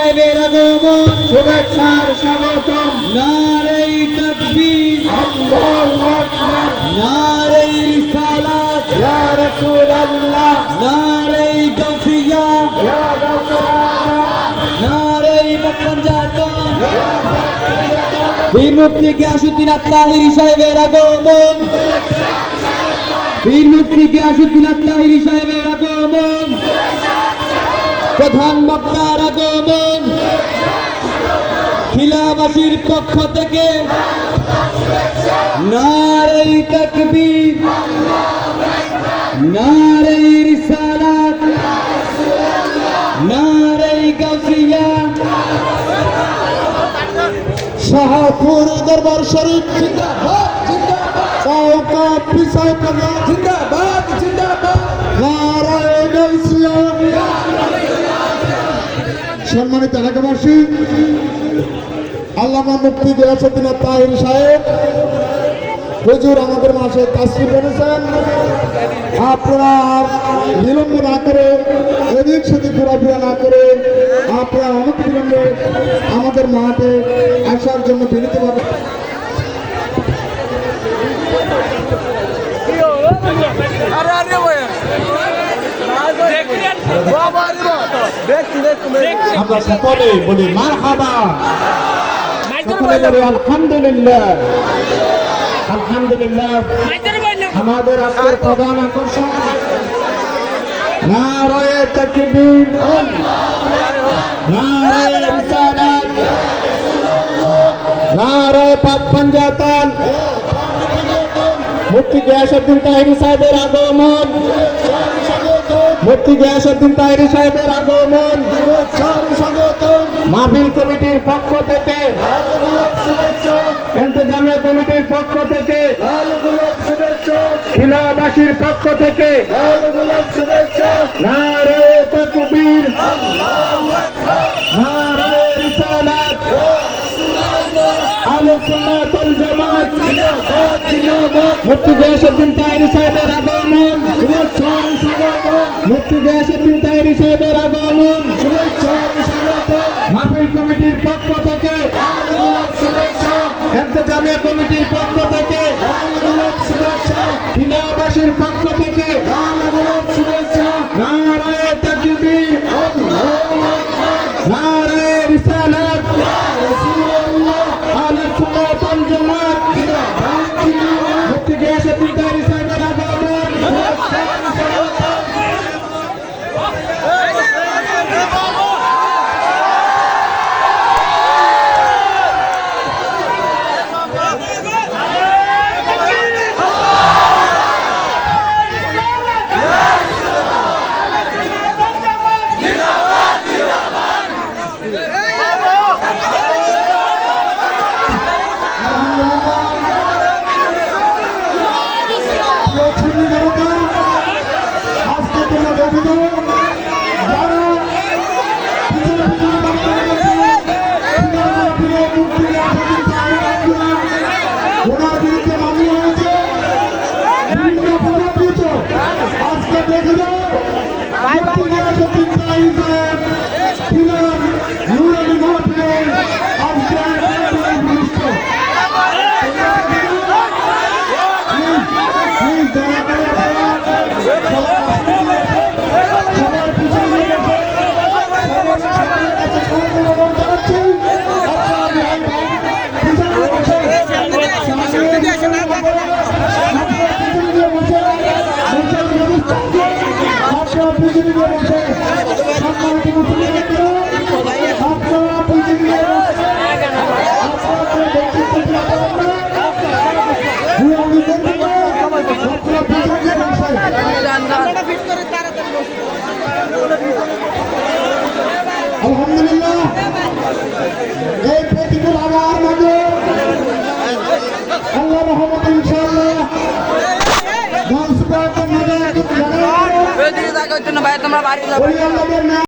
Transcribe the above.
সাহেবের আগমন, শুভেচ্ছার স্বাগতম। নারে তাকবীর, আল্লাহু আকবার। নারে রিসালাত, ইয়া রাসূলুল্লাহ। নারে গাউসিয়া, ইয়া রাসূলুল্লাহ। নারে পাঞ্জাতন, বীর মুফতি গিয়াসউদ্দিন আত্তাহিরি সাহেবের আগমন, বীর মুফতি গিয়াসউদ্দিন আত্তাহিরি সাহেবের আগমন, প্রধান বক্তার আগমন, খিলাবাসীর পক্ষ থেকে নারে তাকবীর, নারে রিসালাত, নারে গাউসিয়া। শাহপুর দরবার শরীফ জিন্দাবাদ, জিন্দাবাদ। সাউকা পিসাই পানা জিন্দাবাদ, জিন্দাবাদ। নারে গাউসিয়া। সম্মানিত এলাকাবাসী, আল্লামা মুফতি গিয়াসউদ্দিন আত্তাহিরি সাহেব হুজুর আমাদের মাঝে তাশরীফ এনেছেন। আপনারা বিলম্ব না করে, এদিক সেদিক ঘোরাফেরা না করে আপনারা অনেক বিলম্বে আমাদের মাঠে আসার জন্য বিনীত ভাবে আমরা সকলে বলি মারহাবা, সকলে বলি আলহামদুলিল্লাহ, আলহামদুলিল্লাহ। আমাদের আজকের প্রধান আকর্ষণ নারে তাকবীর, নারে রিসালাত, নারে পাঞ্জাতন। মুফতি গিয়াসউদ্দিন তাহিরি সাহেবের আগমন, মুফতি গিয়াসউদ্দিন তাহিরি সাহেবের আগমন, মাহফিল কমিটির পক্ষ থেকে, ইন্তেজামিয়া কমিটির পক্ষ থেকে, খিলাবাসীর পক্ষ থেকে নারে তাকবীর, নারে রিসালাত, আহলে সুন্নাত ওয়াল জামাত। মুফতি গিয়াসউদ্দিন তাহিরি সাহেবের আগমন, মুফতি গিয়াসউদ্দিন তাহিরি সাহেবের আগমন, মাহফিল কমিটির পক্ষ থেকে, ইন্তেজামিয়া কমিটির পক্ষ থেকে, খিলাবাসীর পক্ষ থেকে নারে তাকবীর, নারে রিসালাত, আহলে সুন্নাত ওয়াল জামাত। মুফতি গিয়াসউদ্দিন তাহিরি সাহেবের আগমন। আলহামদুলিল্লাহ, এই প্রতিকূল আবহাওয়ার মাঝে আল্লাহ রহমত ইনশাআল্লাহ